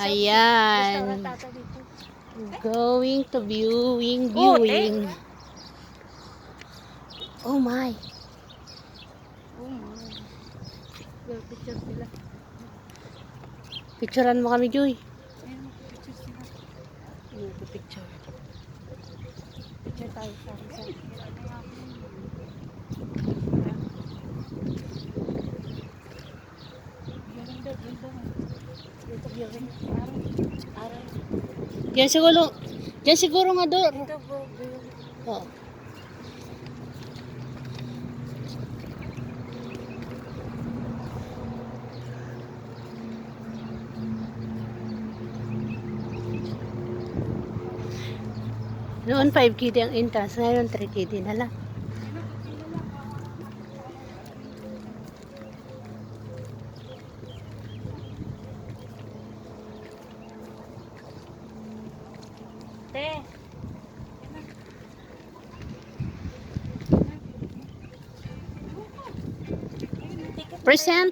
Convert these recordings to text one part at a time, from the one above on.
Ayan. Restaurant ata dito. Going to viewing. Oh my. Oh my. Well, picture sila. Picturean mo kami, Joy. Ayun, picture sila. Picture. Picture tayo sa isa. Viewing daw, yun daw. Dito viewing. Araw. Diyan siguro nga doon. Dito po, viewing. Oo. Noon 5 KD ang entrance, ngayon 3 KD na lang. Te. Present.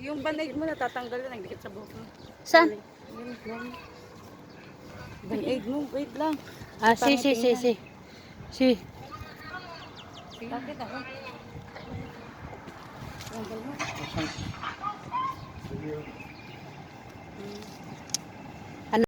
Yung banay mo natatanggal na nagdikit sa buhok mo. Saan? Yun. Band-aid mo, wait lang. Ah, si. Bakit ako? Tanggal mo.